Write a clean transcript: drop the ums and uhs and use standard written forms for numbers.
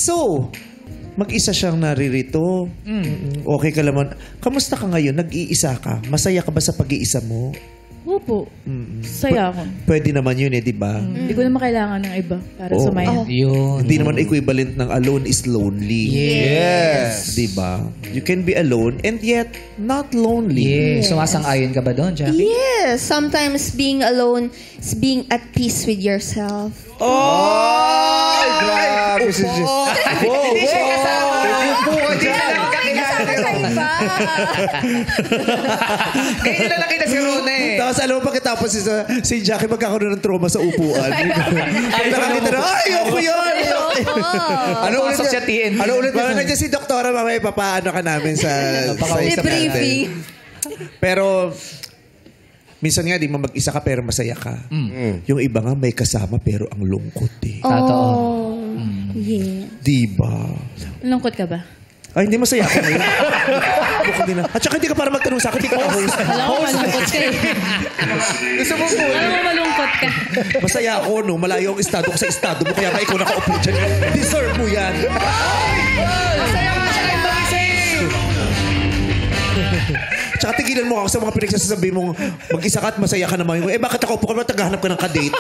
So, mag-isa siyang naririto. Okay ka naman. Kamusta ka ngayon? Nag-iisa ka? Masaya ka ba sa pag-iisa mo? Opo. Saya ako. Pwede naman yun di ba? Hindi ko naman kailangan ng iba para sa mind. Yun. Hindi naman equivalent ng alone is lonely. Yes. Di ba? You can be alone and yet not lonely. Yes. Sumasang-ayon ka ba doon, Jackie? Yes, sometimes being alone is being at peace with yourself. Oh! Grabe si Jess. Hindi siya kasama. Upo ka dyan. Ngayon na lang kita si Rona eh. Tapos alam mo pagkatapos si Jackie magkakaroon ng trauma sa upuan. Nakakita na, ay, ayoko yun! Ano ulit Pasok siya TNT. Ano ulit? Parang nandiyan si Doktora, mamaya papaano ka namin sa Debriefing. Pero, minsan nga, di mo mag-isa ka pero masaya ka. Yung iba nga may kasama pero ang lungkot eh. Totoo. Yeah. Di ba? Malungkot ka ba? Ay, hindi masaya ako ngayon. Bukod din na. At saka hindi ka para magtanong sa akin, hindi ka host. Alam mo, malungkot ka eh. Gusto mo po. Alam mo, malungkot ka. Masaya ako, no? Malayo ang estado ko sa estado mo, kaya nga ikaw nakaupo dyan. Deserve mo yan. Masaya ka siya kayo mag-isa eh. Tsaka tigilan mo ako sa mga pinagsasabi mong mag-isa ka at masaya ka naman. Eh, bakit ako upo ka naman, tagahanap ka ng kadate?